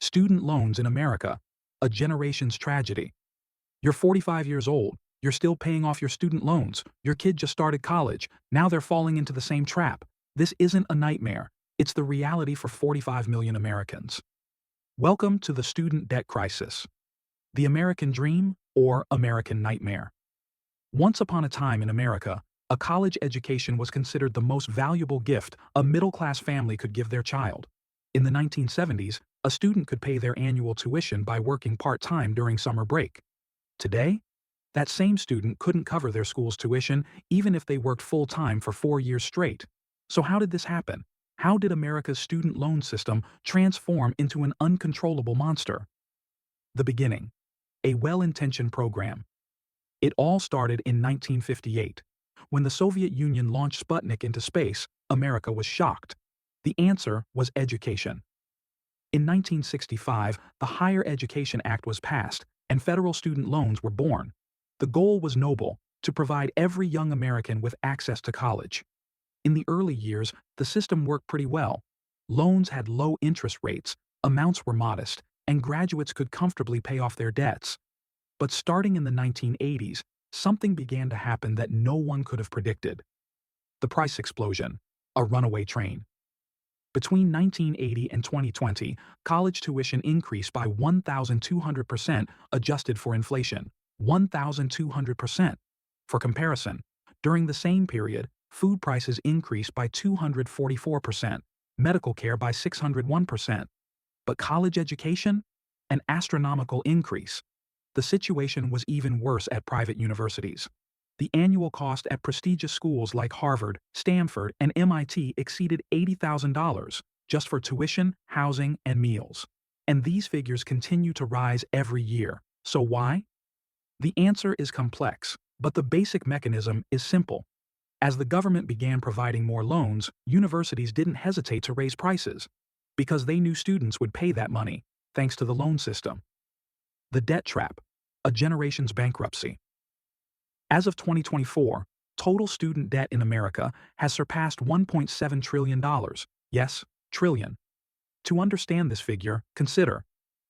Student loans in America, a generation's tragedy. You're 45 years old, you're still paying off your student loans, your kid just started college, now they're falling into the same trap. This isn't a nightmare, it's the reality for 45 million Americans. Welcome to the student debt crisis. The American dream or American nightmare. Once upon a time in America, a college education was considered the most valuable gift a middle-class family could give their child. In the 1970s, a student could pay their annual tuition by working part-time during summer break. Today, that same student couldn't cover their school's tuition even if they worked full-time for 4 years straight. So how did this happen? How did America's student loan system transform into an uncontrollable monster? The beginning. A well-intentioned program. It all started in 1958. When the Soviet Union launched Sputnik into space, America was shocked. The answer was education. In 1965, the Higher Education Act was passed, and federal student loans were born. The goal was noble, to provide every young American with access to college. In the early years, the system worked pretty well. Loans had low interest rates, amounts were modest, and graduates could comfortably pay off their debts. But starting in the 1980s, something began to happen that no one could have predicted. The price explosion, a runaway train. Between 1980 and 2020, college tuition increased by 1,200% adjusted for inflation. 1,200%. For comparison, during the same period, food prices increased by 244%, medical care by 601%. But college education? An astronomical increase. The situation was even worse at private universities. The annual cost at prestigious schools like Harvard, Stanford, and MIT exceeded $80,000 just for tuition, housing, and meals. And these figures continue to rise every year. So why? The answer is complex, but the basic mechanism is simple. As the government began providing more loans, universities didn't hesitate to raise prices, because they knew students would pay that money, thanks to the loan system. The debt trap, a generation's bankruptcy. As of 2024, total student debt in America has surpassed $1.7 trillion. Yes, trillion. To understand this figure, consider,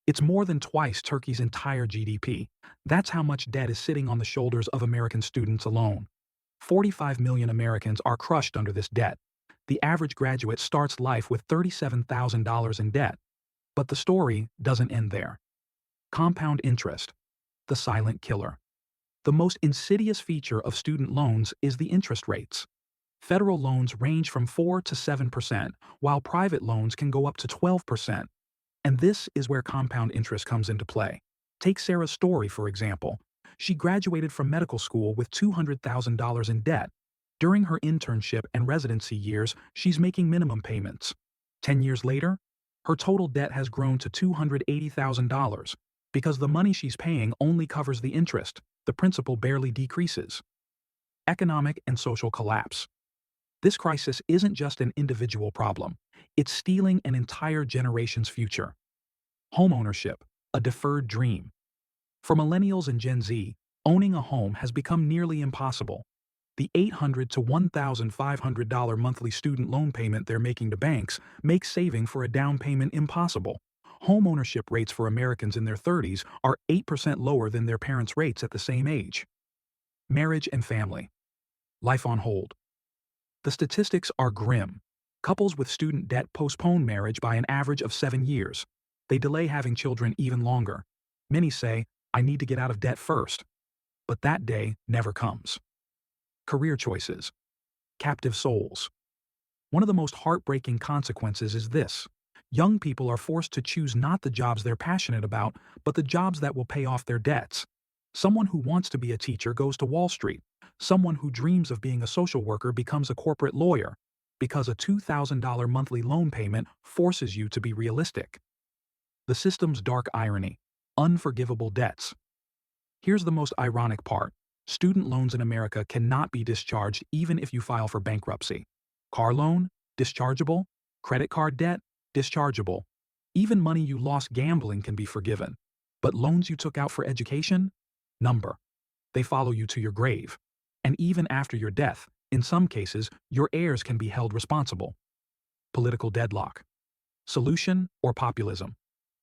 it's more than twice Turkey's entire GDP. That's how much debt is sitting on the shoulders of American students alone. 45 million Americans are crushed under this debt. The average graduate starts life with $37,000 in debt. But the story doesn't end there. Compound interest, the silent killer. The most insidious feature of student loans is the interest rates. Federal loans range from 4 to 7%, while private loans can go up to 12%. And this is where compound interest comes into play. Take Sarah's story, for example. She graduated from medical school with $200,000 in debt. During her internship and residency years, she's making minimum payments. 10 years later, her total debt has grown to $280,000 because the money she's paying only covers the interest. The principal barely decreases. Economic and social collapse. This crisis isn't just an individual problem. It's stealing an entire generation's future. Homeownership, a deferred dream. For millennials and Gen Z, owning a home has become nearly impossible. The $800 to $1,500 monthly student loan payment they're making to banks makes saving for a down payment impossible. Homeownership rates for Americans in their 30s are 8% lower than their parents' rates at the same age. Marriage and family. Life on hold. The statistics are grim. Couples with student debt postpone marriage by an average of 7 years. They delay having children even longer. Many say, I need to get out of debt first. But that day never comes. Career choices. Captive souls. One of the most heartbreaking consequences is this. Young people are forced to choose not the jobs they're passionate about, but the jobs that will pay off their debts. Someone who wants to be a teacher goes to Wall Street. Someone who dreams of being a social worker becomes a corporate lawyer, because a $2,000 monthly loan payment forces you to be realistic. The system's dark irony. Unforgivable debts. Here's the most ironic part. Student loans in America cannot be discharged even if you file for bankruptcy. Car loan? Dischargeable. Credit card debt? Dischargeable. Even money you lost gambling can be forgiven. But loans you took out for education? Number. They follow you to your grave. And even after your death, in some cases, your heirs can be held responsible. Political deadlock. Solution or populism?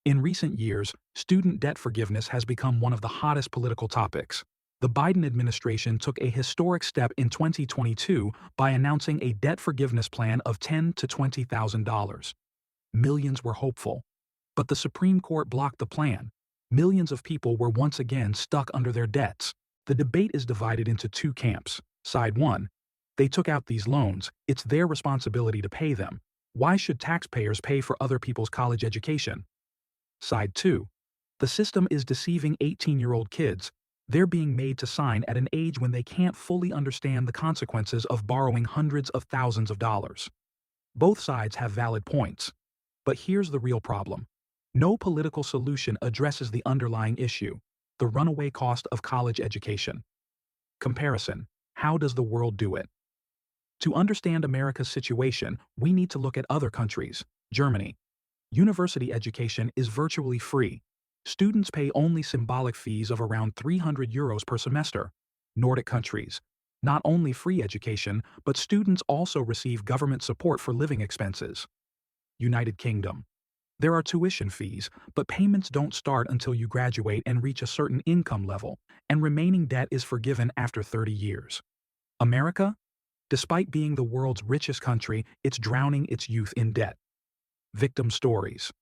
In recent years, student debt forgiveness has become one of the hottest political topics. The Biden administration took a historic step in 2022 by announcing a debt forgiveness plan of $10,000 to $20,000. Millions were hopeful. But the Supreme Court blocked the plan. Millions of people were once again stuck under their debts. The debate is divided into two camps. Side 1. They took out these loans. It's their responsibility to pay them. Why should taxpayers pay for other people's college education? Side 2. The system is deceiving 18-year-old kids. They're being made to sign at an age when they can't fully understand the consequences of borrowing hundreds of thousands of dollars. Both sides have valid points. But here's the real problem. No political solution addresses the underlying issue, the runaway cost of college education. Comparison. How does the world do it? To understand America's situation, we need to look at other countries. Germany. University education is virtually free. Students pay only symbolic fees of around €300 per semester. Nordic countries. Not only free education, but students also receive government support for living expenses. United Kingdom. There are tuition fees, but payments don't start until you graduate and reach a certain income level, and remaining debt is forgiven after 30 years. America? Despite being the world's richest country, it's drowning its youth in debt. Victim stories.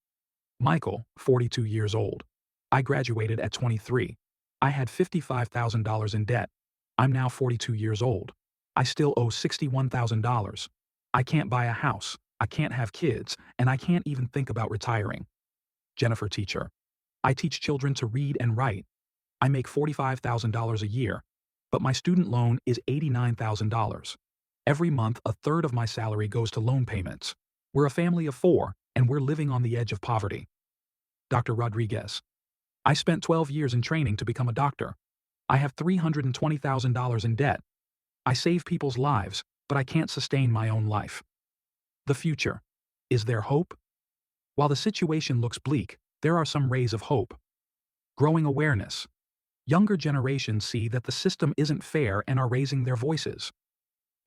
Michael, 42 years old. I graduated at 23. I had $55,000 in debt. I'm now 42 years old. I still owe $61,000. I can't buy a house. I can't have kids, and I can't even think about retiring. Jennifer, teacher. I teach children to read and write. I make $45,000 a year, but my student loan is $89,000. Every month, a third of my salary goes to loan payments. We're a family of 4, and we're living on the edge of poverty. Dr. Rodriguez. I spent 12 years in training to become a doctor. I have $320,000 in debt. I save people's lives, but I can't sustain my own life. The future. Is there hope? While the situation looks bleak, there are some rays of hope. Growing awareness. Younger generations see that the system isn't fair and are raising their voices.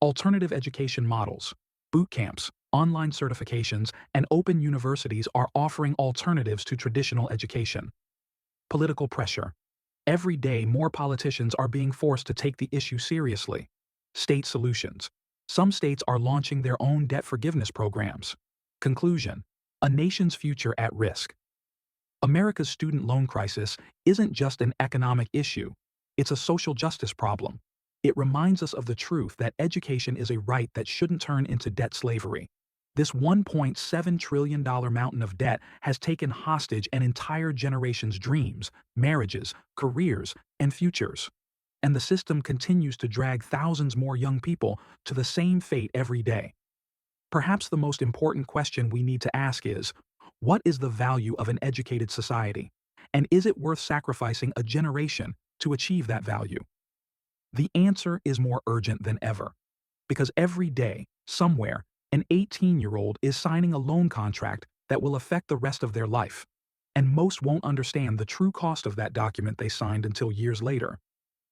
Alternative education models, boot camps, online certifications, and open universities are offering alternatives to traditional education. Political pressure. Every day, more politicians are being forced to take the issue seriously. State solutions. Some states are launching their own debt forgiveness programs. Conclusion. A nation's future at risk. America's student loan crisis isn't just an economic issue, it's a social justice problem. It reminds us of the truth that education is a right that shouldn't turn into debt slavery. This $1.7 trillion mountain of debt has taken hostage an entire generation's dreams, marriages, careers, and futures. And the system continues to drag thousands more young people to the same fate every day. Perhaps the most important question we need to ask is, what is the value of an educated society? And is it worth sacrificing a generation to achieve that value? The answer is more urgent than ever. Because every day, somewhere, an 18-year-old is signing a loan contract that will affect the rest of their life. And most won't understand the true cost of that document they signed until years later.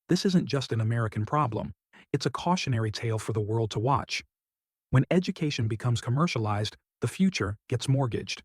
This isn't just an American problem, it's a cautionary tale for the world to watch. When education becomes commercialized, the future gets mortgaged.